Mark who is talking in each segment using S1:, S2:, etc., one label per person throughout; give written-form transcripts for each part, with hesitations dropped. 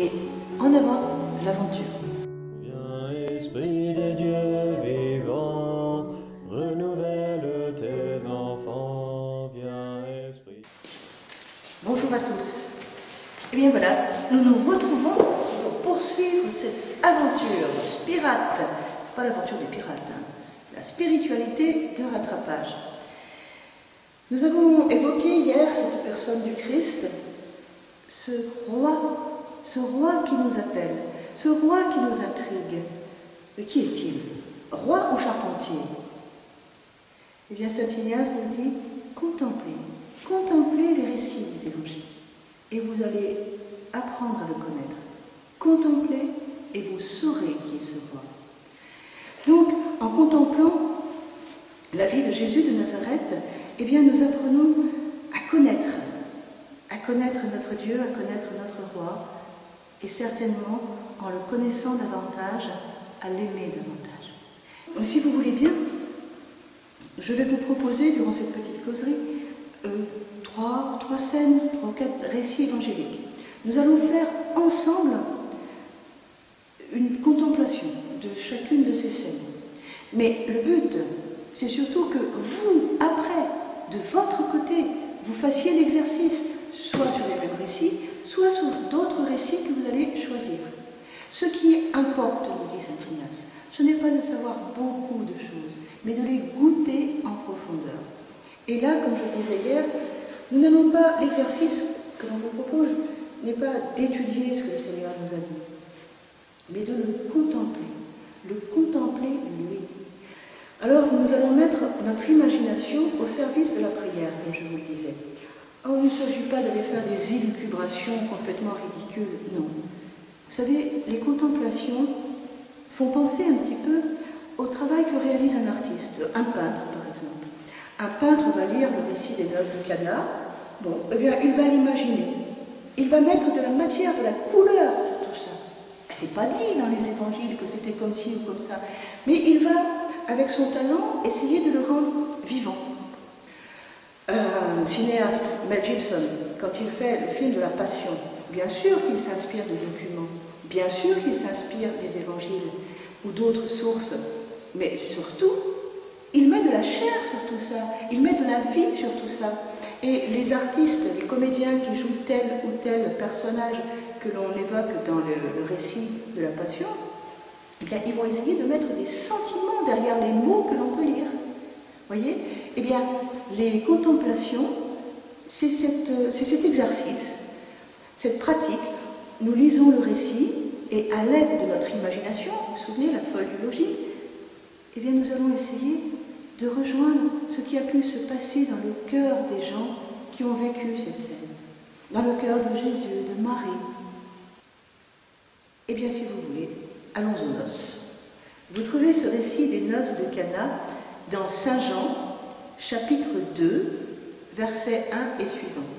S1: Et en avant, l'aventure.
S2: Viens, Esprit des dieux vivants, renouvelle tes enfants. Viens, Esprit.
S1: Bonjour à tous. Et bien voilà, nous nous retrouvons pour poursuivre cette aventure pirate. C'est pas l'aventure des pirates, hein. La spiritualité de rattrapage. Nous avons évoqué hier cette personne du Christ, ce roi qui nous appelle, ce roi qui nous intrigue. Mais qui est-il? Roi ou charpentier? Eh bien, saint Ignace nous dit, contemplez les récits des évangiles, et vous allez apprendre à le connaître. Contemplez, et vous saurez qui est ce roi. Donc, en contemplant la vie de Jésus de Nazareth, eh bien, nous apprenons à connaître notre Dieu, à connaître notre roi, et certainement, en le connaissant davantage, à l'aimer davantage. Donc, si vous voulez bien, je vais vous proposer, durant cette petite causerie, trois scènes, 3 ou 4 récits évangéliques. Nous allons faire ensemble une contemplation de chacune de ces scènes. Mais le but, c'est surtout que vous, après, de votre côté, vous fassiez l'exercice, soit sur les mêmes récits, soit sur d'autres récits que vous allez choisir. Ce qui importe, nous dit saint Ignace, ce n'est pas de savoir beaucoup de choses, mais de les goûter en profondeur. Et là, comme je le disais hier, nous n'allons pas, l'exercice que l'on vous propose n'est pas d'étudier ce que le Seigneur nous a dit, mais de le contempler lui. Alors, nous allons mettre notre imagination au service de la prière, comme je vous le disais. Oh, il ne s'agit pas d'aller faire des élucubrations complètement ridicules, non. Vous savez, les contemplations font penser un petit peu au travail que réalise un artiste, un peintre par exemple. Un peintre va lire le récit des noces de Cana, bon, eh bien, il va l'imaginer. Il va mettre de la matière, de la couleur sur tout ça. C'est pas dit dans les évangiles que c'était comme ci ou comme ça, mais il va, avec son talent, essayer de le rendre vivant. Un cinéaste, Mel Gibson, quand il fait le film de la Passion, bien sûr qu'il s'inspire de documents, bien sûr qu'il s'inspire des évangiles ou d'autres sources, mais surtout, il met de la chair sur tout ça, il met de la vie sur tout ça. Et les artistes, les comédiens qui jouent tel ou tel personnage que l'on évoque dans le récit de la Passion, eh bien, ils vont essayer de mettre des sentiments derrière les mots que l'on peut lire. Voyez? Eh bien, les contemplations, c'est cet exercice, cette pratique. Nous lisons le récit et à l'aide de notre imagination, vous vous souvenez, la folle du logis, eh bien, nous allons essayer de rejoindre ce qui a pu se passer dans le cœur des gens qui ont vécu cette scène, dans le cœur de Jésus, de Marie. Eh bien, si vous voulez, allons aux noces. Vous trouvez ce récit des noces de Cana dans Saint Jean, chapitre 2, versets 1 et suivants.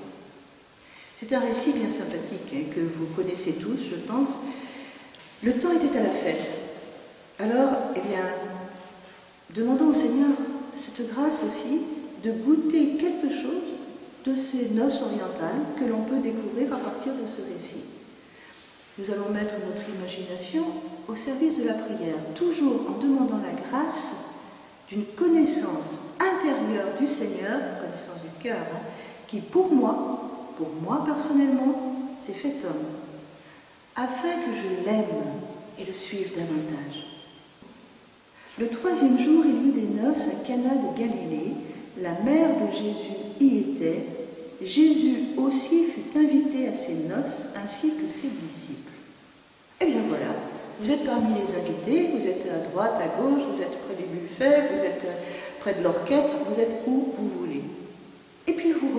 S1: C'est un récit bien sympathique, hein, que vous connaissez tous, je pense. Le temps était à la fête. Alors, eh bien, demandons au Seigneur cette grâce aussi de goûter quelque chose de ces noces orientales que l'on peut découvrir à partir de ce récit. Nous allons mettre notre imagination au service de la prière, toujours en demandant la grâce d'une connaissance intérieure du Seigneur, connaissance du cœur, hein, qui pour moi personnellement, s'est fait homme, afin que je l'aime et le suive davantage. Le 3e jour, il y eut des noces à Cana de Galilée, la mère de Jésus y était, Jésus aussi fut invité à ces noces, ainsi que ses disciples. Eh bien voilà, vous êtes parmi les invités, vous êtes à droite, à gauche, vous êtes près du buffet, vous êtes près de l'orchestre, vous êtes où vous voulez. Et puis vous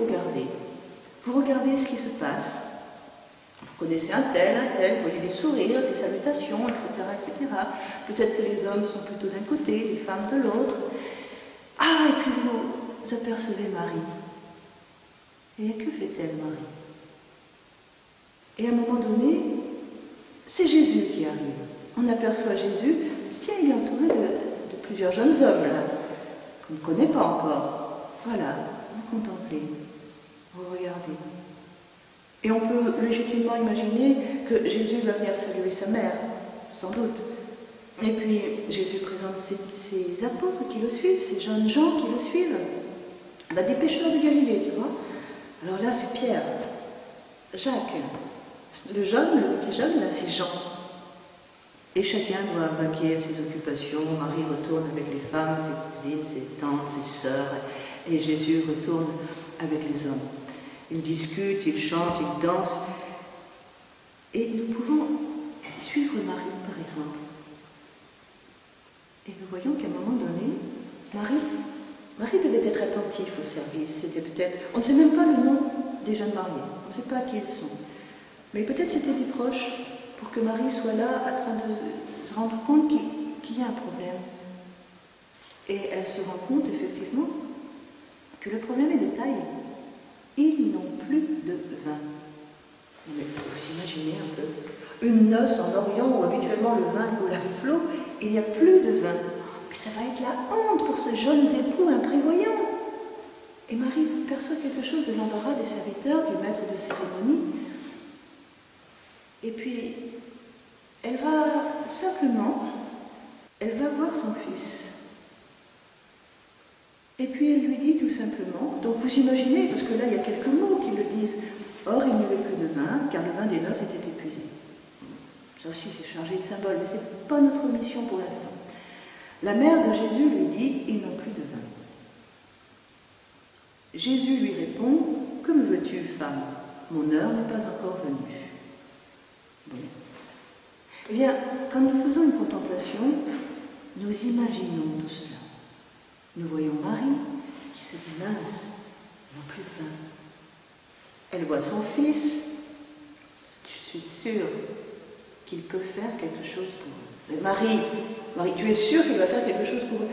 S1: regardez ce qui se passe. Vous connaissez un tel, vous voyez des sourires, des salutations, etc. Peut-être que les hommes sont plutôt d'un côté, les femmes de l'autre. Ah, et puis vous apercevez Marie. Et que fait-elle, Marie? Et à un moment donné, c'est Jésus qui arrive. On aperçoit Jésus, tiens, il est entouré de plusieurs jeunes hommes, là, qu'on ne connaît pas encore. Voilà, vous contemplez, vous regardez. Et on peut légitimement imaginer que Jésus va venir saluer sa mère, sans doute. Et puis Jésus présente ses apôtres qui le suivent, ces jeunes gens qui le suivent. Des pêcheurs de Galilée, tu vois. Alors là, c'est Pierre, Jacques, le petit jeune, là, c'est Jean. Et chacun doit vaquer à ses occupations. Marie retourne avec les femmes, ses cousines, ses tantes, ses sœurs, et Jésus retourne avec les hommes. Ils discutent, ils chantent, ils dansent. Et nous pouvons suivre Marie, par exemple. Et nous voyons qu'à un moment donné, Marie devait être attentive au service. C'était peut-être, on ne sait même pas le nom des jeunes mariés, on ne sait pas qui ils sont. Mais peut-être c'était des proches pour que Marie soit là en train de se rendre compte qu'il y a un problème. Et elle se rend compte effectivement que le problème est de taille. Ils n'ont plus de vin. Mais vous imaginez un peu une noce en Orient où habituellement le vin coule à flot, il n'y a plus de vin. Mais ça va être la honte pour ces jeunes époux imprévoyants. Et Marie perçoit quelque chose de l'embarras des serviteurs, du maître de cérémonie. Et puis, elle va voir son fils. Et puis elle lui dit tout simplement, donc vous imaginez, parce que là il y a quelques mots qui le disent, or il n'y avait plus de vin, car le vin des noces était épuisé. Ça aussi c'est chargé de symboles, mais ce n'est pas notre mission pour l'instant. La mère de Jésus lui dit, ils n'ont plus de vin. Jésus lui répond, que me veux-tu, femme? Mon heure n'est pas encore venue. Bon. Eh bien, quand nous faisons une contemplation, nous imaginons tout cela. Nous voyons Marie qui se dit, mince, ils n'ont plus de vin. Elle voit son fils, je suis sûre qu'il peut faire quelque chose pour eux. Mais Marie, tu es sûre qu'il va faire quelque chose pour eux?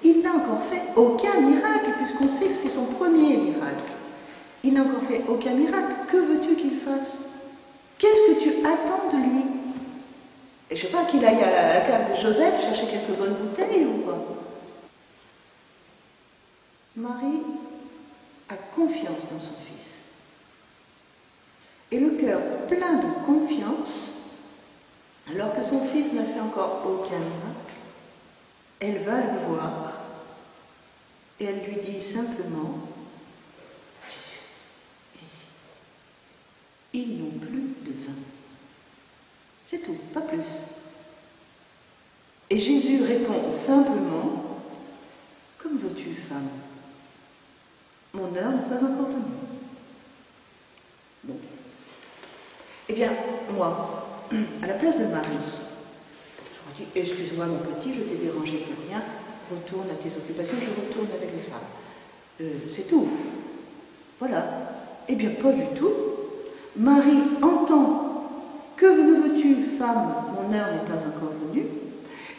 S1: Il n'a encore fait aucun miracle, puisqu'on sait que c'est son premier miracle. Il n'a encore fait aucun miracle. Que veux-tu qu'il fasse? Qu'est-ce que tu attends de lui? Et je ne sais pas qu'il aille à la cave de Joseph chercher quelques bonnes bouteilles ou quoi. Marie a confiance dans son fils. Et le cœur plein de confiance, alors que son fils n'a fait encore aucun miracle, elle va le voir et elle lui dit simplement, Jésus, viens ici. Ils n'ont plus de vin. C'est tout, pas plus. Et Jésus répond simplement, comme veux-tu, femme? Mon heure n'est pas encore venue. Bon. Eh bien, moi, à la place de Marie, je dis, excuse-moi mon petit, je t'ai dérangé pour rien, retourne à tes occupations, je retourne avec les femmes. C'est tout. Voilà. Eh bien, pas du tout. Marie entend, que me veux-tu, femme, mon heure n'est pas encore venue,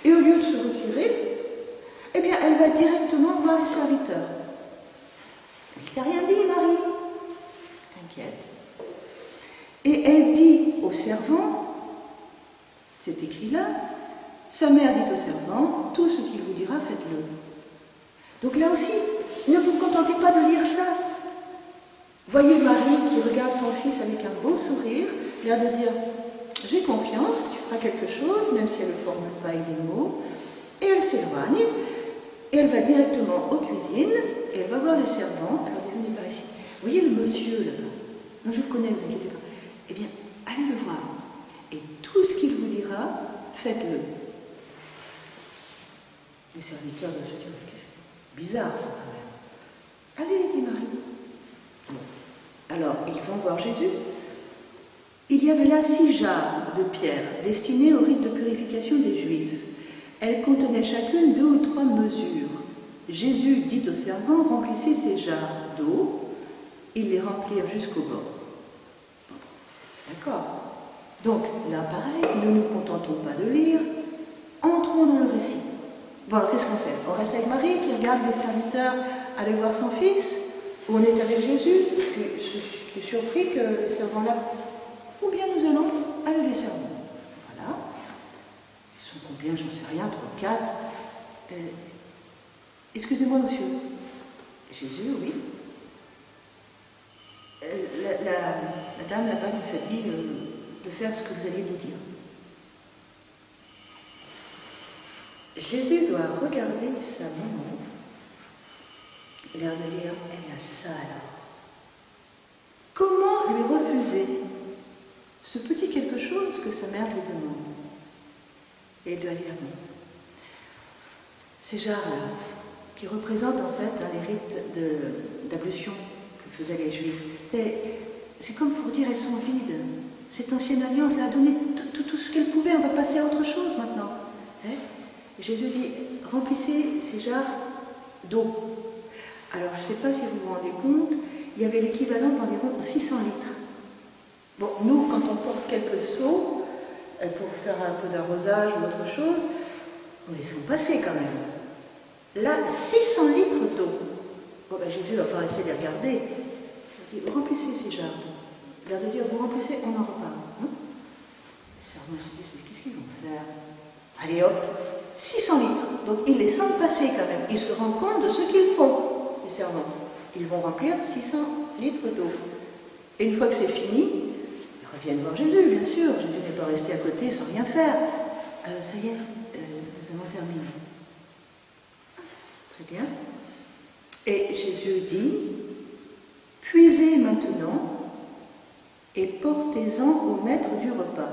S1: et au lieu de se retirer, eh bien, elle va directement voir les serviteurs. Il t'a rien dit, Marie? T'inquiète. Et elle dit au servant, c'est écrit là, sa mère dit au servant, tout ce qu'il vous dira, faites-le. Donc là aussi, ne vous contentez pas de lire ça. Voyez Marie qui regarde son fils avec un beau sourire, l'air de dire, j'ai confiance, tu feras quelque chose, même si elle ne formule pas avec des mots, et elle s'éloigne, et elle va directement aux cuisines, et elle va voir les servants. Alors, venez par ici. Vous voyez le monsieur là-bas? Non, je le connais, ne vous inquiétez pas. Eh bien, allez le voir. Et tout ce qu'il vous dira, faites-le. Les serviteurs vont se dire, mais qu'est-ce que c'est bizarre ça quand même. Allez, dit Marie. Bon. Alors, ils vont voir Jésus. Il y avait là 6 jarres de pierre destinées au rite de purification des Juifs. Elles contenaient chacune 2 ou 3 mesures. Jésus dit aux servants, remplissez ces jarres d'eau. Ils les remplirent jusqu'au bord. Bon. D'accord. Donc, là, pareil, ne nous contentons pas de lire, entrons dans le récit. Bon, alors qu'est-ce qu'on fait? On reste avec Marie qui regarde les serviteurs aller voir son fils, ou on est avec Jésus, qui est surpris que les servants là, ou bien nous allons avec les servants. Voilà. Ils sont combien? J'en sais rien, 3, 4. Excusez-moi, monsieur. Jésus, oui. La dame là-bas nous a dit, de faire ce que vous allez nous dire. Jésus doit regarder sa maman et leur dire, eh bien ça alors. Comment lui refuser ce petit quelque chose que sa mère lui demande? Et il doit dire non. Ces jarres-là, qui représentent en fait les rites d'ablution que faisaient les Juifs, c'est comme pour dire, elles sont vides. Cette ancienne alliance, elle a donné tout ce qu'elle pouvait, on va passer à autre chose maintenant. Et Jésus dit, remplissez ces jarres d'eau. Alors, je ne sais pas si vous vous rendez compte, il y avait l'équivalent d'environ 600 litres. Bon, nous, quand on porte quelques seaux, pour faire un peu d'arrosage ou autre chose, on les sent passer quand même. Là, 600 litres d'eau. Bon, ben, Jésus ne va pas essayer de les regarder. Il dit, vous remplissez ces jarres d'eau. L'air de dire, vous remplissez, on en reparle. Les servants se disent, mais qu'est-ce qu'ils vont faire? Allez hop, 600 litres. Donc ils les sentent passer quand même. Ils se rendent compte de ce qu'ils font, les servants. Ils vont remplir 600 litres d'eau. Et une fois que c'est fini, ils reviennent voir Jésus, bien sûr. Jésus n'est pas resté à côté sans rien faire. Ça y est, nous avons terminé. Très bien. Et Jésus dit, puisez maintenant et portez-en au maître du repas.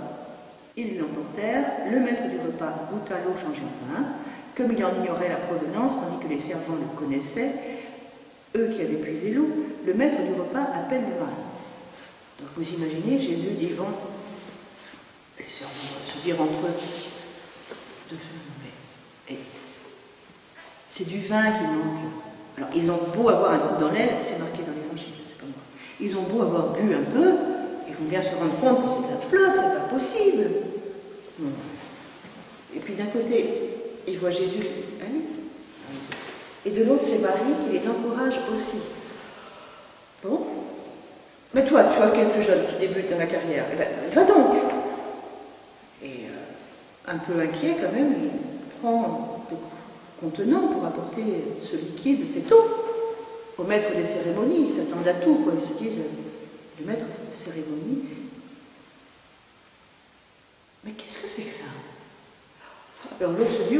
S1: Ils lui emportèrent, le maître du repas goûta l'eau changée en vin, comme il en ignorait la provenance, tandis que les servants le connaissaient, eux qui avaient puisé l'eau, le maître du repas appelle le mari. Donc vous imaginez, Jésus dit, bon, les servants vont se dire entre eux, c'est du vin qui manque. Alors ils ont beau avoir un coup dans l'aile, c'est marqué dans l'évangile, c'est pas moi. Ils ont beau avoir bu un peu, ils vont bien se rendre compte que c'est de la flotte, c'est pas possible. Non. Et puis d'un côté, ils voient Jésus, allez. Et de l'autre, c'est Marie qui les encourage aussi. Bon. Mais toi, tu as quelques jeunes qui débutent dans la carrière, eh ben, va donc. Et un peu inquiet quand même, il prend le contenant pour apporter ce liquide, cette eau, au maître des cérémonies. Ils s'attendent à tout, quoi. Ils se disent, le maître de cérémonie, mais qu'est-ce que c'est que ça? Alors l'autre se dit,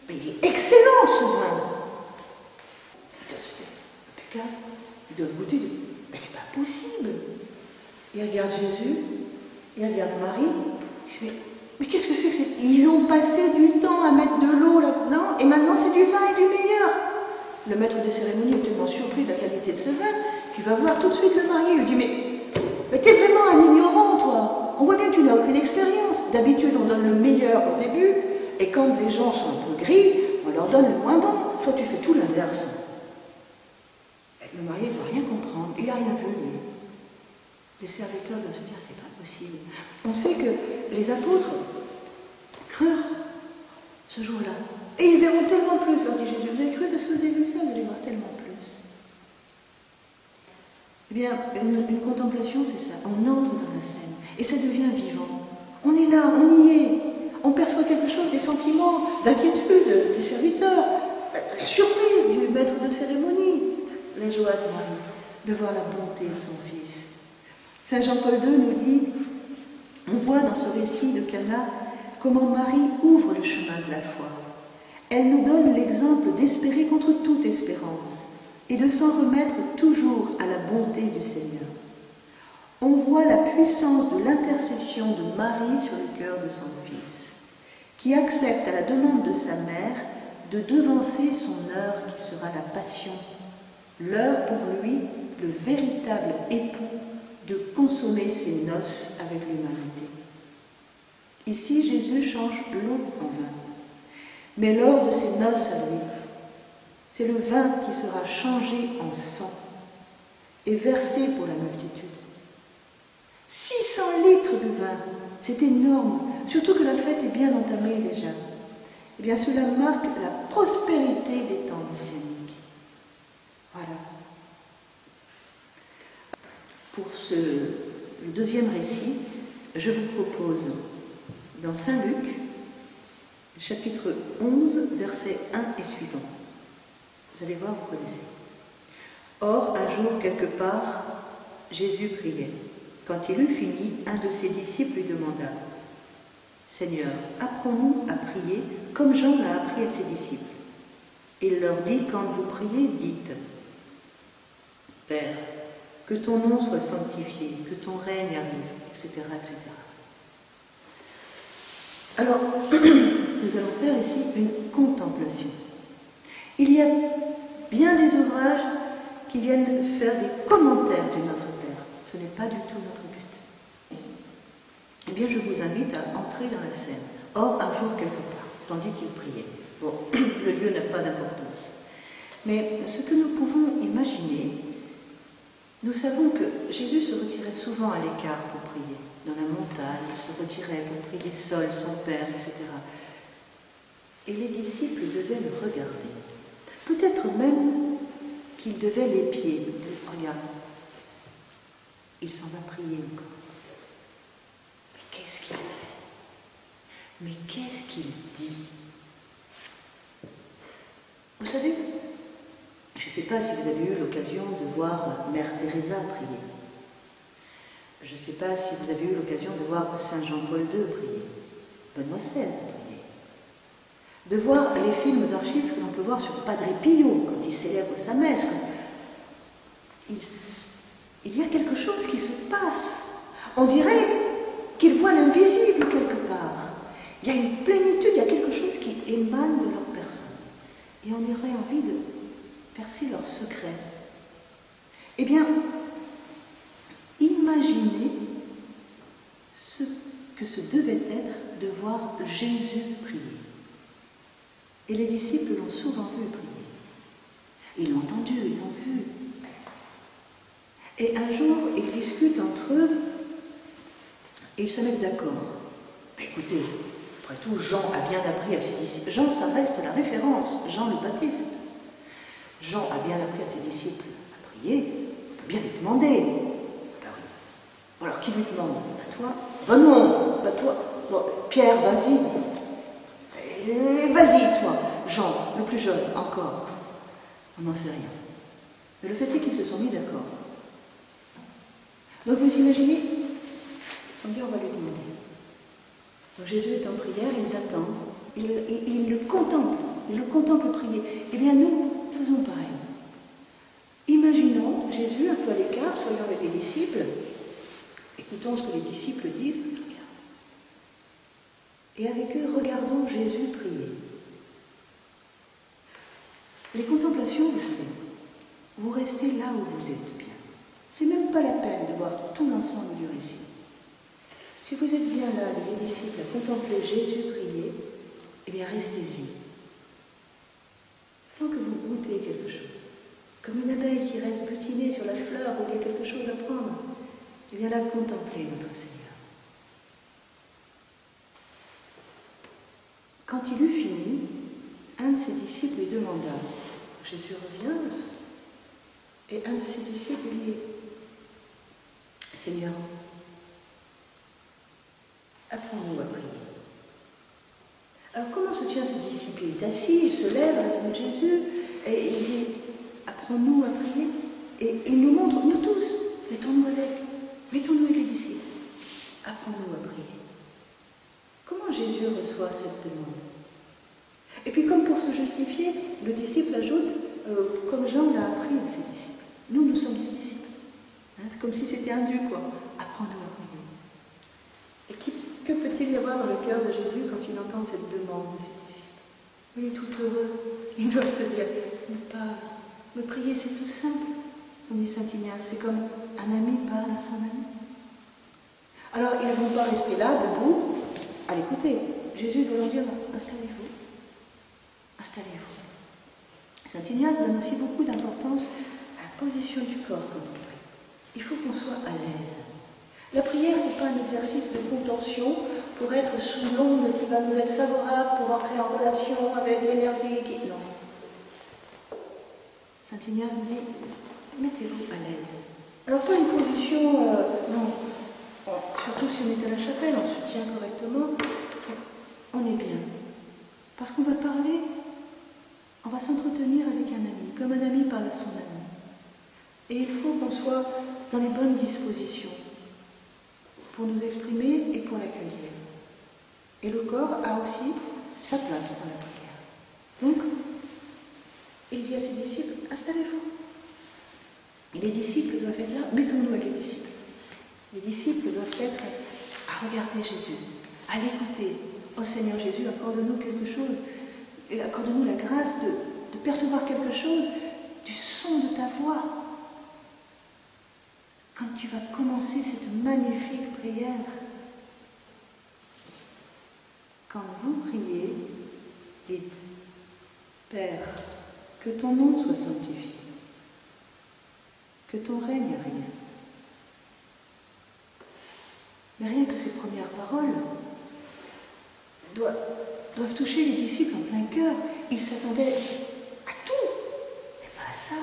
S1: mais il est excellent ce vin. Ils doivent goûter, mais c'est pas possible. Ils regardent Jésus, ils regardent Marie, ils disent, mais qu'est-ce que c'est que c'est? Ils ont passé du temps à mettre de l'eau là-dedans, et maintenant c'est du vin et du meilleur. Le maître des cérémonies est tellement surpris de la qualité de ce vin qu'il va voir tout de suite le marié. Il lui dit, mais t'es vraiment un ignorant, toi. On voit bien que tu n'as aucune expérience. D'habitude, on donne le meilleur au début, et quand les gens sont un peu gris, on leur donne le moins bon. Toi, tu fais tout l'inverse. Le marié ne doit rien comprendre. Il n'a rien vu, lui. Les serviteurs doivent se dire, c'est pas possible. On sait que les apôtres crurent ce jour-là. Et ils verront tellement plus, leur dit Jésus. Vous avez cru parce que vous avez vu ça, vous allez voir tellement plus. Eh bien, une contemplation, c'est ça. On entre dans la scène et ça devient vivant. On est là, on y est. On perçoit quelque chose, des sentiments d'inquiétude des serviteurs, la surprise du maître de cérémonie, la joie de Marie, de voir la bonté de son fils. Saint Jean-Paul II nous dit, on voit dans ce récit de Cana comment Marie ouvre le chemin de la foi. Elle nous donne l'exemple d'espérer contre toute espérance et de s'en remettre toujours à la bonté du Seigneur. On voit la puissance de l'intercession de Marie sur le cœur de son fils, qui accepte à la demande de sa mère de devancer son heure qui sera la passion, l'heure pour lui, le véritable époux, de consommer ses noces avec l'humanité. Ici, Jésus change l'eau en vin. Mais lors de ses noces à lui, c'est le vin qui sera changé en sang et versé pour la multitude. 600 litres de vin, c'est énorme, surtout que la fête est bien entamée déjà. Eh bien, cela marque la prospérité des temps messianiques. Voilà. Pour le deuxième récit, je vous propose, dans Saint Luc, chapitre 11, versets 1 et suivants. Vous allez voir, vous connaissez. Or, un jour, quelque part, Jésus priait. Quand il eut fini, un de ses disciples lui demanda « Seigneur, apprends-nous à prier comme Jean l'a appris à ses disciples. » Il leur dit « Quand vous priez, dites « Père, que ton nom soit sanctifié, que ton règne arrive, etc. etc. » Alors, nous allons faire ici une contemplation. Il y a bien des ouvrages qui viennent faire des commentaires du Notre Père. Ce n'est pas du tout notre but. Eh bien, je vous invite à entrer dans la scène. Or, un jour quelque part, tandis qu'il priait. Bon, le lieu n'a pas d'importance. Mais ce que nous pouvons imaginer, nous savons que Jésus se retirait souvent à l'écart pour prier. Dans la montagne, il se retirait pour prier seul, son Père, etc. Et les disciples devaient le regarder. Peut-être même qu'ils devaient l'épier. Regarde, il s'en va prier encore. Mais qu'est-ce qu'il fait? Mais qu'est-ce qu'il dit? Vous savez, je ne sais pas si vous avez eu l'occasion de voir Mère Teresa prier. Je ne sais pas si vous avez eu l'occasion de voir Saint Jean-Paul II prier, Benoît XVI prier, de voir les films d'archives que l'on peut voir sur Padre Pio quand il célèbre sa messe. Il y a quelque chose qui se passe. On dirait qu'ils voient l'invisible quelque part. Il y a une plénitude, il y a quelque chose qui émane de leur personne. Et on aurait envie de percer leurs secrets. Eh bien, imaginez ce que ce devait être de voir Jésus prier. Et les disciples l'ont souvent vu prier. Ils l'ont entendu, ils l'ont vu. Et un jour, ils discutent entre eux et ils se mettent d'accord. Écoutez, après tout, Jean a bien appris à ses disciples. Jean, ça reste la référence, Jean le Baptiste. Jean a bien appris à ses disciples à prier, on peut bien lui demander. Alors, qui lui demande? À toi? Ben non, pas toi. Bon, Pierre, vas-y. Vas-y, toi. Jean, le plus jeune, encore. On n'en sait rien. Mais le fait est qu'ils se sont mis d'accord. Donc, vous imaginez, ils se sont dit, on va lui demander. Donc, Jésus est en prière, ils attendent. Il le contemple prier. Eh bien, nous, faisons pareil. Imaginons Jésus un peu à l'écart, soyons avec les disciples. Écoutons ce que les disciples disent. Et avec eux, regardons Jésus prier. Les contemplations, vous savez, vous restez là où vous êtes bien. C'est même pas la peine de voir tout l'ensemble du récit. Si vous êtes bien là, les disciples, à contempler Jésus prier, eh bien restez-y. Tant que vous goûtez quelque chose, comme une abeille qui reste butinée sur la fleur où il y a quelque chose à prendre, eh bien là, contemplez notre Seigneur. Quand il eut fini, un de ses disciples lui demanda, Jésus revient, et un de ses disciples lui dit, Seigneur, apprends-nous à prier. Alors comment se tient ce disciple? Il est assis, il se lève à la vue de Jésus, et il dit, apprends-nous à prier. Et il nous montre, nous tous, mettons-nous avec les disciples, apprends-nous à prier. Comment Jésus reçoit cette demande? Et puis comme pour se justifier, le disciple ajoute, comme Jean l'a appris à ses disciples. Nous sommes ses disciples. C'est comme si c'était un dû, quoi. Apprends-nous à prier. Et que peut-il y avoir dans le cœur de Jésus quand il entend cette demande de ses disciples? Il est tout heureux. Il doit se dire, me prier, c'est tout simple. Comme dit Saint Ignace, c'est comme un ami parle à son ami. Alors, ils ne vont pas rester là, debout, à l'écouter. Jésus doit leur dire, installez-vous. Installez-vous. Saint Ignace donne aussi beaucoup d'importance à la position du corps quand on prie. Il faut qu'on soit à l'aise. La prière, ce n'est pas un exercice de contorsion pour être sous l'onde qui va nous être favorable, pour entrer en relation avec l'énergie qui... Non. Saint Ignace nous dit, mettez-vous à l'aise. Alors pas une position, non. Surtout si on est à la chapelle, on se tient correctement, on est bien. Parce qu'on va parler, on va s'entretenir avec un ami, comme un ami parle à son ami. Et il faut qu'on soit dans les bonnes dispositions. pour nous exprimer et pour l'accueillir. Et le corps a aussi sa place dans la prière. Donc, il dit à ses disciples, installez-vous. Et les disciples doivent être là, mettons-nous avec les disciples. Les disciples doivent être à regarder Jésus, à l'écouter. Oh Seigneur Jésus, accorde-nous quelque chose, et accorde-nous la grâce de percevoir quelque chose du son de ta voix. Quand tu vas commencer cette magnifique prière, quand vous priez, dites, Père, que ton nom soit sanctifié, que ton règne arrive. Mais rien que ces premières paroles doivent toucher les disciples en plein cœur. Ils s'attendaient à tout, mais pas à ça.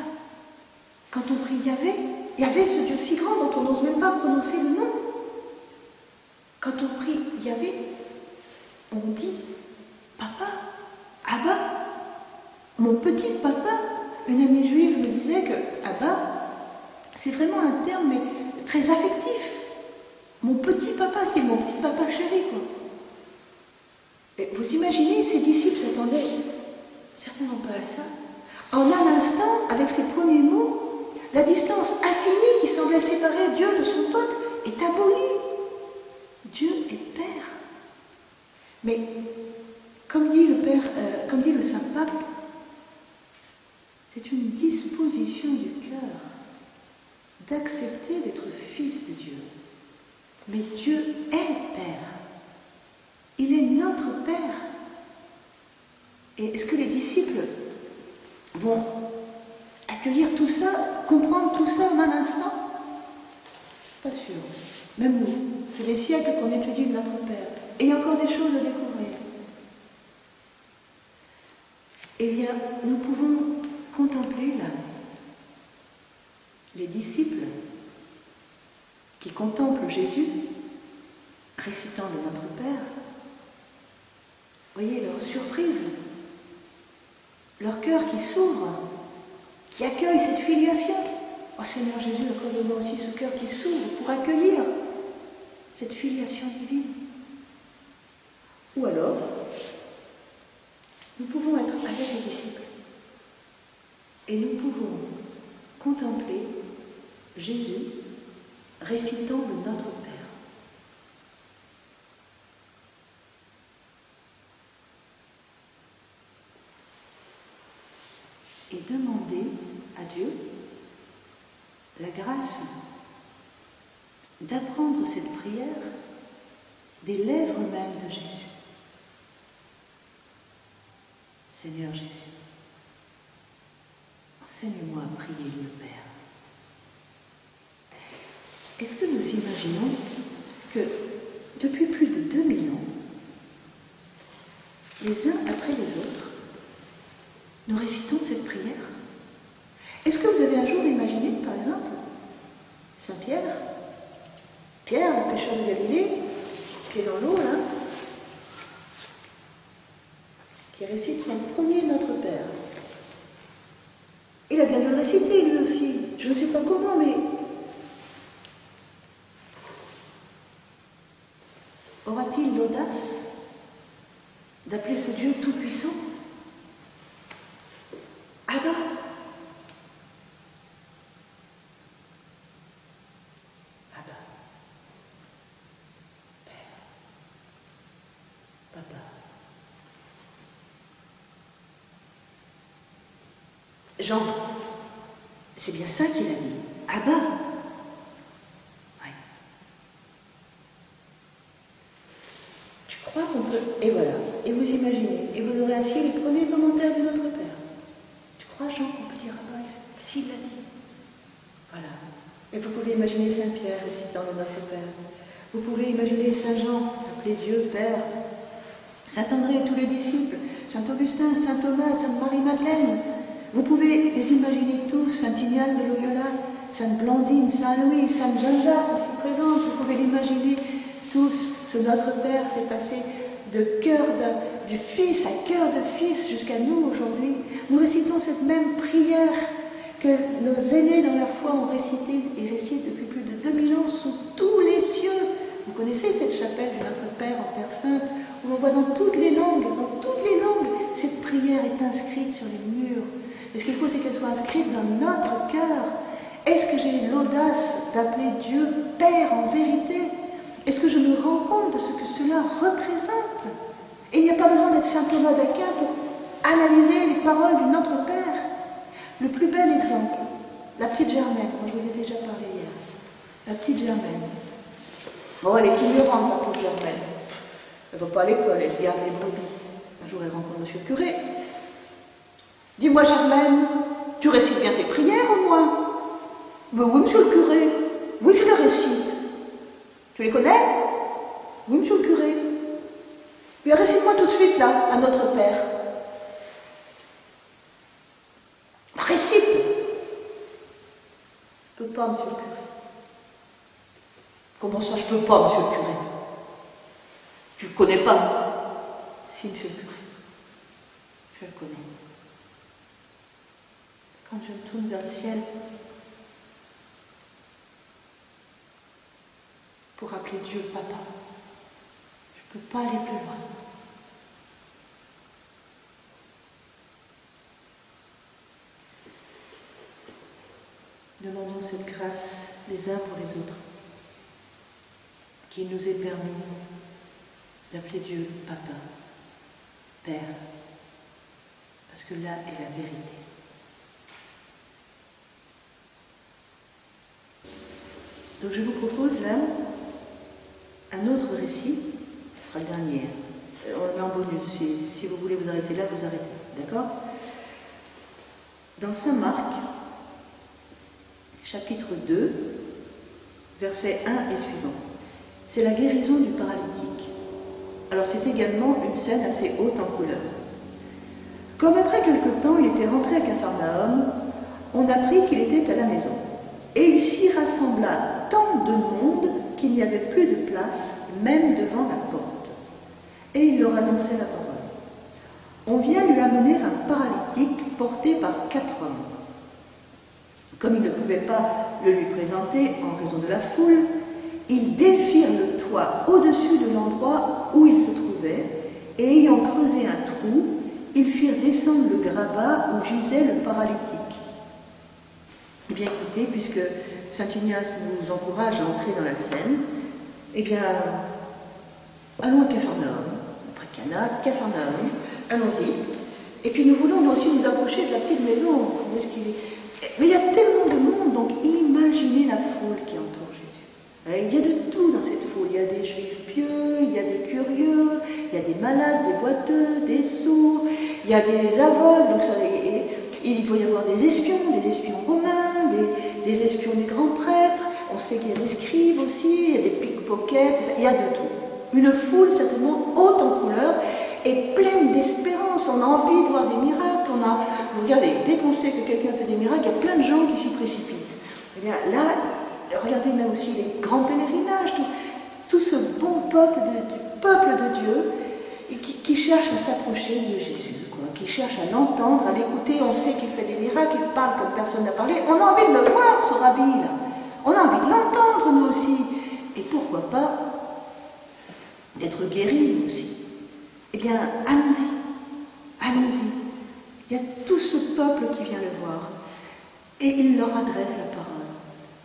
S1: Quand on prie Yahvé, ce Dieu si grand dont on n'ose même pas prononcer le nom. Quand on prie Yahvé, on dit Papa, Abba, mon petit papa. Une amie juive me disait que Abba, c'est vraiment un terme mais très affectif. Mon petit papa, c'était mon petit papa chéri, quoi. Et vous imaginez, ces disciples s'attendaient certainement pas à ça. En un instant, avec ces premiers mots, la distance infinie qui semblait séparer Dieu de son peuple est abolie. Dieu est Père. Mais, comme dit le Saint Pape, c'est une disposition du cœur d'accepter d'être fils de Dieu. Mais Dieu est Père. Il est notre Père. Et est-ce que les disciples vont accueillir tout ça, comprendre tout ça en un instant? Pas sûr. Même nous, c'est des siècles qu'on étudie notre Père. Et il y a encore des choses à découvrir. Eh bien, nous pouvons contempler là les disciples qui contemplent Jésus récitant le Notre Père. Voyez leur surprise, leur cœur qui s'ouvre, qui accueille cette filiation. Oh Seigneur Jésus, accorde-moi aussi ce cœur qui s'ouvre pour accueillir cette filiation divine. Ou alors, nous pouvons être avec les disciples et nous pouvons contempler Jésus récitant le Notre Père. Et demander à Dieu la grâce d'apprendre cette prière des lèvres même de Jésus. Seigneur Jésus, enseigne-moi à prier le Père. Est-ce que nous imaginons que depuis plus de 2000 ans, les uns après les autres, nous récitons cette prière? Est-ce que vous avez un jour imaginé, par exemple, Saint Pierre, Pierre, le pêcheur de Galilée, qui est dans l'eau, là, qui récite son premier Notre Père. Il a bien dû le réciter, lui aussi. Je ne sais pas comment, mais aura-t-il l'audace d'appeler ce Dieu tout-puissant Abba? Abba. Père. Papa. Jean, c'est bien ça qu'il a dit. Abba. Ouais. Tu crois qu'on peut... Et voilà. Et vous imaginez. Et vous aurez ainsi les premiers commentaires de notre Père. Tu crois, Jean, qu'on peut dire Abba? S'il l'a dit. Voilà. Et vous pouvez imaginer Saint Pierre récitant le Notre Père. Vous pouvez imaginer Saint Jean, appelé Dieu Père. Saint André et tous les disciples. Saint Augustin, Saint Thomas, Sainte Marie-Madeleine. Vous pouvez les imaginer tous, Saint Ignace de Loyola, Sainte Blandine, Saint Louis, Sainte Jeanne-D'Arc, ici présente, vous pouvez l'imaginer tous. Ce Notre Père s'est passé de cœur du Fils à cœur de Fils jusqu'à nous aujourd'hui. Nous récitons cette même prière que nos aînés dans la foi ont récitée et récitent depuis plus de 2000 ans sous tous les cieux. Vous du Notre Père en Terre Sainte, où on voit dans toutes les langues, cette prière est inscrite sur les murs. Et ce qu'il faut, c'est qu'elle soit inscrite dans notre cœur. Est-ce que j'ai l'audace d'appeler Dieu Père en vérité? Est-ce que je me rends compte de ce que cela représente? Et il n'y a pas besoin d'être saint Thomas d'Aquin pour analyser les paroles du Notre Père. Le plus bel exemple, la petite Germaine, dont je vous ai déjà parlé hier. La petite Germaine. Bon, elle est ignorante, la pauvre Germaine. Elle ne va pas à l'école, elle garde les brebis. Un jour, elle rencontre monsieur le curé. Dis-moi, Germaine, tu récites bien tes prières au moins? Ben oui, monsieur le curé. Oui, je les récite. Tu les connais? Oui, monsieur le curé. Puis récite-moi tout de suite, là, à Notre Père. Ben, récite. Je ne peux pas, monsieur le curé. Comment ça, je ne peux pas, monsieur le curé? Tu ne le connais pas? Si, monsieur le curé. Je le connais. Quand je me tourne vers le ciel pour appeler Dieu Papa, je ne peux pas aller plus loin. Demandons cette grâce les uns pour les autres, qu'il nous est permis d'appeler Dieu Papa, Père, parce que là est la vérité. Donc je vous propose là un autre récit, ce sera le dernier. On le met en bonus, si vous voulez vous arrêter là, vous arrêtez, d'accord? Dans Saint Marc, chapitre 2, versets 1 et suivants. C'est la guérison du paralytique. Alors c'est également une scène assez haute en couleur. Comme après quelque temps il était rentré à Capharnaüm, on apprit qu'il était à la maison. Et il s'y rassembla tant de monde qu'il n'y avait plus de place, même devant la porte. Et il leur annonçait la parole. On vient lui amener un paralytique porté par 4 hommes. Comme ils ne pouvaient pas le lui présenter en raison de la foule, ils défirent le toit au-dessus de l'endroit où il se trouvait, et ayant creusé un trou, ils firent descendre le grabat où gisait le paralytique. Eh bien écoutez, puisque saint Ignace nous encourage à entrer dans la scène, eh bien, allons à Capharnaüm, après Cana, Capharnaüm, allons-y. Et puis nous voulons aussi nous approcher de la petite maison. Où est-ce qu'il est? Mais il y a tellement de monde, donc imaginez la foule qui entoure Jésus. Il y a de tout dans cette foule. Il y a des juifs pieux, il y a des curieux, il y a des malades, des boiteux, des sourds, il y a des aveugles, donc il doit y avoir des espions romains, des espions des grands prêtres, on sait qu'il y a des scribes aussi, il y a des pickpockets, il y a de tout. Une foule certainement haute en couleur et pleine d'espérance, on a envie de voir des miracles, vous regardez, dès qu'on sait que quelqu'un fait des miracles, il y a plein de gens qui s'y précipitent. Eh bien là, regardez même aussi les grands pèlerinages, tout ce bon peuple de Dieu qui cherche à s'approcher de Jésus, qui cherche à l'entendre, à l'écouter. On sait qu'il fait des miracles, il parle comme personne n'a parlé. On a envie de le voir, ce rabbi là. On a envie de l'entendre, nous aussi. Et pourquoi pas d'être guéris, nous aussi. Eh bien, allons-y. Allons-y. Il y a tout ce peuple qui vient le voir. Et il leur adresse la parole.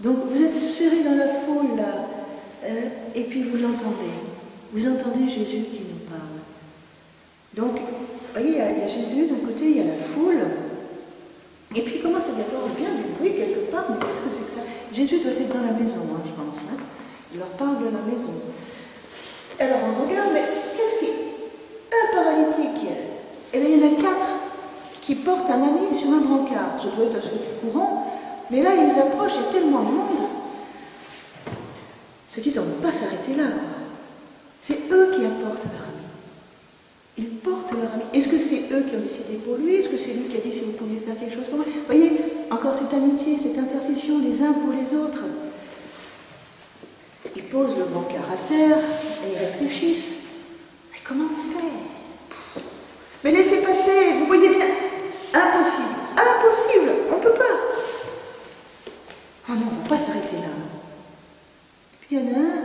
S1: Donc, vous êtes serrés dans la foule, là. Et puis, vous l'entendez. Vous entendez Jésus qui nous parle. Donc, vous voyez, il y a Jésus, d'un côté, il y a la foule. Et puis, il commence à y avoir bien du bruit quelque part. Mais qu'est-ce que c'est que ça? Jésus doit être dans la maison, hein, je pense. Hein. Il leur parle de la maison. Alors, on regarde, mais qu'est-ce qui... Un paralytique. Et bien, il y en a 4 qui portent un ami sur un brancard. Ça doit être assez courant. Mais là, ils approchent, il y a tellement de monde. C'est qu'ils ne vont pas s'arrêter là, quoi. C'est eux qui apportent leur ami. Ils portent leur ami. Est-ce que c'est eux qui ont décidé pour lui? Est-ce que c'est lui qui a dit si vous pouviez faire quelque chose pour moi? Vous voyez, encore cette amitié, cette intercession les uns pour les autres. Ils posent le brancard à terre et ils réfléchissent. Mais comment on fait? Mais laissez passer, vous voyez bien. Impossible, impossible, on ne peut pas. Oh non, on ne va pas s'arrêter là. Et puis il y en a un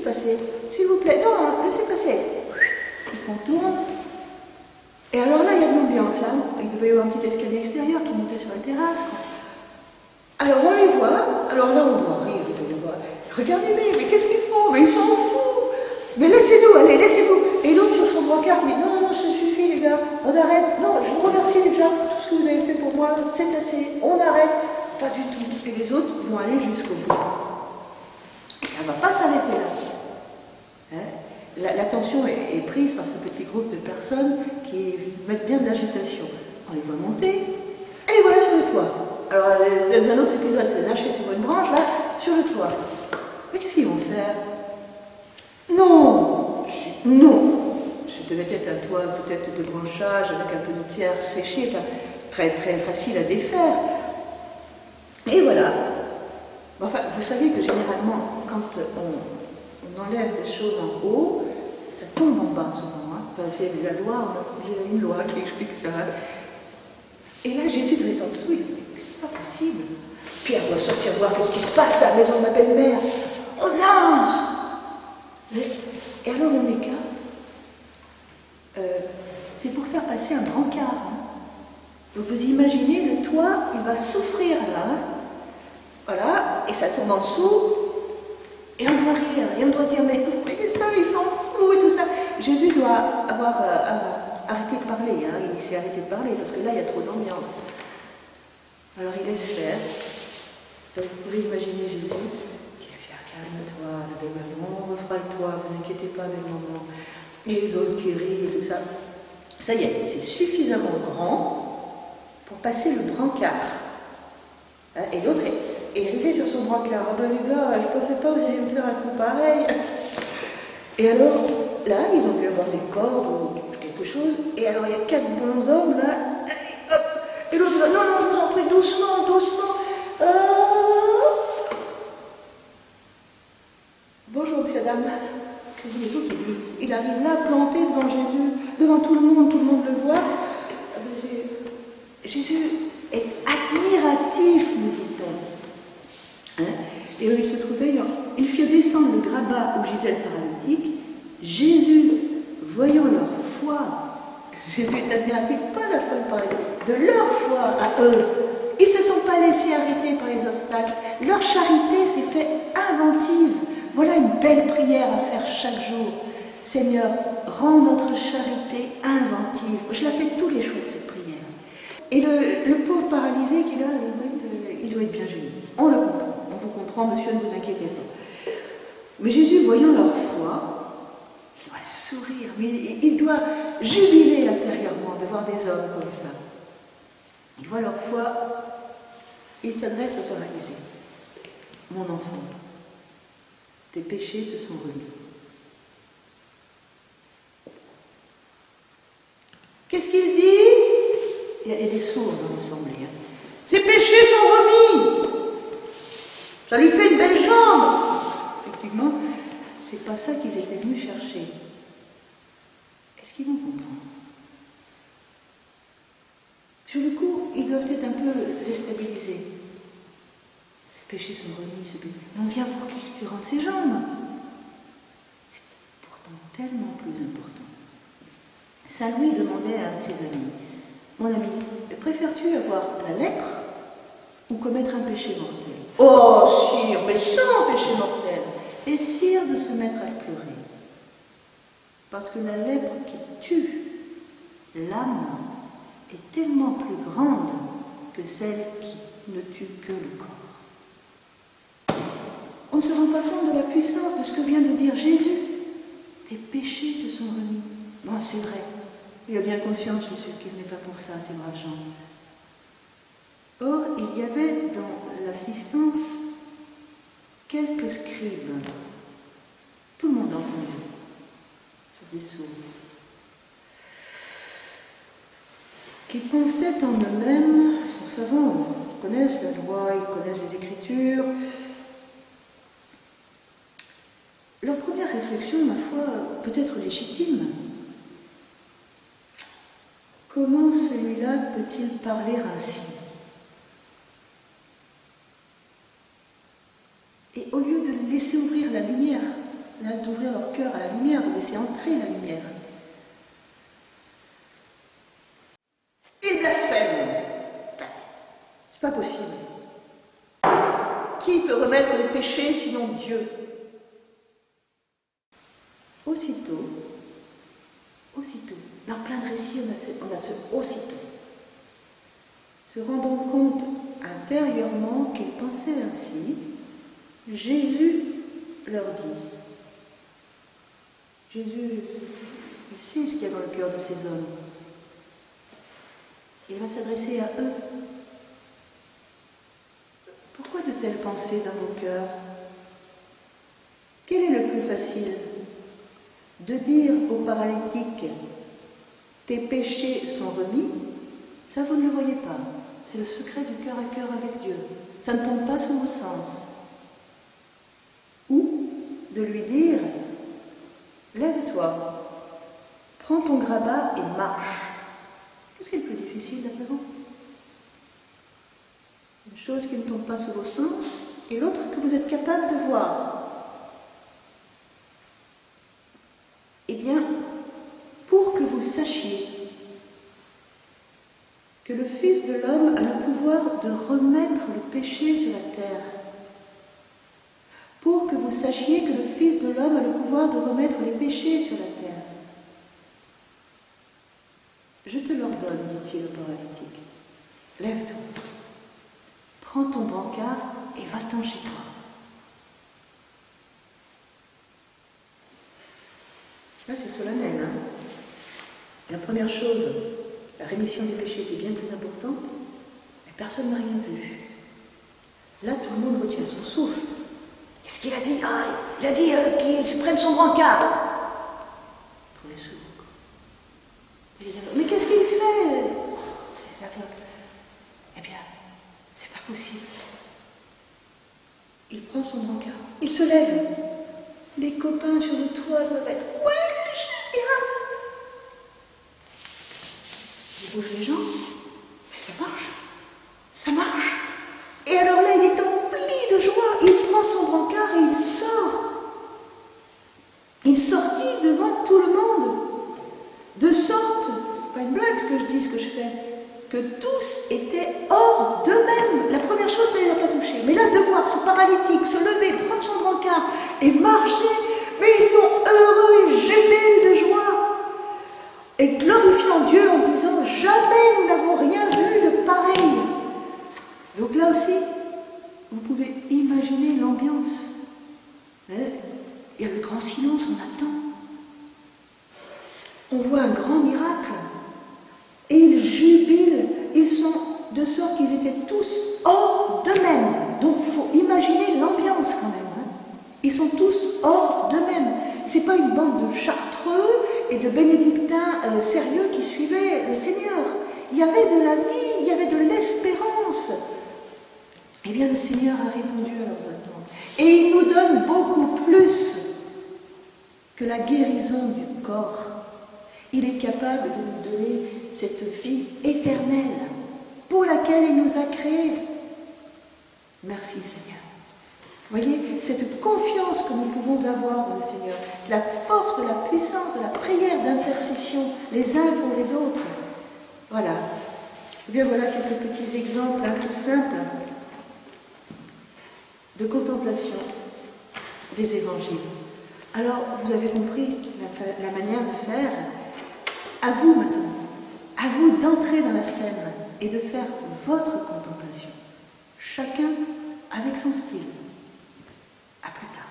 S1: passer. S'il vous plaît. Non, laissez passer. Il contourne. Et alors là, il y a de l'ambiance. Hein. Il devait y avoir un petit escalier extérieur qui montait sur la terrasse. Quoi. Alors on les voit. Alors là, on doit rire. Il doit y avoir. Regardez-les, mais qu'est-ce qu'ils font? Mais ils s'en foutent. Mais laissez-nous, allez, laissez-nous. Et l'autre sur son brancard, il dit non, non, ça suffit les gars, on arrête. Non, je vous remercie déjà pour tout ce que vous avez fait pour moi, c'est assez, on arrête. Pas du tout. Et les autres vont aller jusqu'au bout. Et ça ne va pas s'arrêter là. Hein? L'attention est prise par ce petit groupe de personnes qui mettent bien de l'agitation. On les voit monter, et les voilà sur le toit. Alors, dans un autre épisode, c'est lâché sur une branche, là, sur le toit. Mais qu'est-ce qu'ils vont faire? Non, non. Ça devait être un toit peut-être de branchage avec un peu de terre séchée, enfin, très très facile à défaire. Et voilà. Enfin, vous savez que généralement, quand on enlève des choses en haut, ça tombe en bas souvent. Hein. Enfin, c'est la loi, il y a une loi qui explique ça. Et là, Jésus devait être en dessous, il dit, mais c'est pas possible. Pierre doit sortir voir qu'est-ce qui se passe à la maison de ma belle-mère. Oh mince! Et alors on écarte. C'est pour faire passer un brancard. Hein. Donc vous imaginez, le toit, il va souffrir là. Hein. Voilà, et ça tombe en dessous. Et on doit rire, et on doit dire, mais vous voyez ça, ils s'en foutent et tout ça. Jésus doit avoir arrêté de parler. Hein. Il s'est arrêté de parler parce que là, il y a trop d'ambiance. Alors il laisse faire. Donc vous pouvez imaginer Jésus. Calme-toi, la belle maman, on refera le toit, vous inquiétez pas, belle maman. Et les autres qui rient et tout ça. Ça y est, c'est suffisamment grand pour passer le brancard. Et l'autre est arrivé sur son brancard. Ah ben les gars, je pensais pas que vous alliez me faire un coup pareil. Et alors, là, ils ont dû avoir des cordes ou quelque chose. Et alors, il y a 4 bons hommes là. Et, hop, et l'autre va, non, non, je vous en prie, doucement, doucement. Bonjour, monsieur, dame. Que voulez-vous qu'il dise? Il arrive là, planté devant Jésus, devant tout le monde le voit. Jésus est admiratif, nous dit-on. Hein? Et où il se trouvait, ils firent descendre le grabat où gisait le paralytique. Jésus, voyant leur foi, Jésus est admiratif, pas la foi de paralytique, de leur foi à eux. Ils ne se sont pas laissés arrêter par les obstacles. Leur charité s'est fait inventive. Voilà une belle prière à faire chaque jour. Seigneur, rends notre charité inventive. Je la fais tous les jours, cette prière. Et le pauvre paralysé qui est là, il doit être bien gêné. On le comprend. On vous comprend, monsieur, ne vous inquiétez pas. Mais Jésus, voyant leur foi, il doit sourire, mais il doit jubiler intérieurement de voir des hommes comme ça. Il voit leur foi, il s'adresse au paralysé. Mon enfant, tes péchés te sont remis. Qu'est-ce qu'il dit? Il y a des sourds, il me semble. Ses péchés sont remis. Ça lui fait une belle jambe. Effectivement, c'est pas ça qu'ils étaient venus chercher. Est-ce qu'ils vont comprendre? Sur le coup, ils doivent être un peu déstabilisés. Ses péchés sont remis, on vient pour qu'il lui rende ses jambes. C'est pourtant tellement plus important. Saint Louis demandait à ses amis, mon ami, préfères-tu avoir la lèpre ou commettre un péché mortel? Oh, sire, mais sans péché mortel. Et sire de se mettre à pleurer. Parce que la lèpre qui tue l'âme est tellement plus grande que celle qui ne tue que le corps. On ne se rend pas compte de la puissance de ce que vient de dire Jésus. Tes péchés te sont remis. Bon, c'est vrai. Il a bien conscience, Jésus, qu'il n'est pas pour ça, ces braves gens. Or, il y avait dans l'assistance quelques scribes. Tout le monde a entendu. Sur des sourds. Qui pensaient en eux-mêmes, ils sont savants, ils connaissent la loi, ils connaissent les Écritures. Leur première réflexion, ma foi, peut être légitime. Comment celui-là peut-il parler ainsi? Et au lieu de laisser ouvrir la lumière d'ouvrir leur cœur à la lumière, de laisser entrer la lumière. Et blasphème. C'est pas possible. Qui peut remettre le péché sinon Dieu? Aussitôt, dans plein de récits, on a ce aussitôt. Se rendant compte intérieurement qu'ils pensaient ainsi, Jésus leur dit. Jésus, il sait ce qu'il y a dans le cœur de ces hommes. Il va s'adresser à eux. Pourquoi de telles pensées dans vos cœurs? Quel est le plus facile? De dire aux paralytiques, tes péchés sont remis, ça vous ne le voyez pas. C'est le secret du cœur à cœur avec Dieu. Ça ne tombe pas sous vos sens. Ou de lui dire, lève-toi, prends ton grabat et marche. Qu'est-ce qui est le plus difficile d'après vous? Une chose qui ne tombe pas sous vos sens et l'autre que vous êtes capable de voir. Eh bien, pour que vous sachiez que le Fils de l'homme a le pouvoir de remettre le péché sur la terre, pour que vous sachiez que le Fils de l'homme a le pouvoir de remettre les péchés sur la terre, je te l'ordonne, dit-il au paralytique, lève-toi, prends ton brancard et va-t'en chez toi. Là, c'est solennel. Hein? La première chose, la rémission des péchés était bien plus importante, mais personne n'a rien vu. Là, tout le monde retient son souffle. Qu'est-ce qu'il a dit? Ah, il a dit qu'il se prenne son brancard. Pour les sourds. Mais qu'est-ce qu'il fait? Oh, l'aveugle. Eh bien, c'est pas possible. Il prend son brancard, il se lève. Les copains sur le toit doivent être « Ouais, je viens !» Il bouge les jambes, mais ça marche, ça marche. Et alors là, il est empli de joie, il prend son brancard et il sort. Il sortit devant tout le monde, de sorte, c'est pas une blague ce que je dis, ce que je fais, que tous étaient hors d'eux-mêmes. La première chose, ça ne les a pas touchés. Mais là, de voir ce paralytique se lever, prendre son brancard et marcher, mais ils sont heureux, ils jubilent de joie. Et glorifiant Dieu en disant, jamais nous n'avons rien vu de pareil. Donc là aussi, vous pouvez imaginer l'ambiance. Il y a le grand silence, on attend. On voit un grand miracle. Et ils jubilent, ils sont de sorte qu'ils étaient tous hors d'eux-mêmes. Donc il faut imaginer l'ambiance quand même. Hein. Ils sont tous hors d'eux-mêmes. Ce n'est pas une bande de chartreux et de bénédictins sérieux qui suivaient le Seigneur. Il y avait de la vie, il y avait de l'espérance. Eh bien, le Seigneur a répondu à leurs attentes. Et il nous donne beaucoup plus que la guérison du corps. Il est capable de nous donner cette vie éternelle pour laquelle il nous a créés. Merci Seigneur. Vous voyez, cette confiance que nous pouvons avoir dans le Seigneur, c'est la force de la puissance de la prière d'intercession les uns pour les autres. Voilà. Eh bien voilà quelques petits exemples tout simples de contemplation des évangiles. Alors, vous avez compris la manière de faire. À vous maintenant. À vous d'entrer dans la scène et de faire votre contemplation. Chacun avec son style. À plus tard.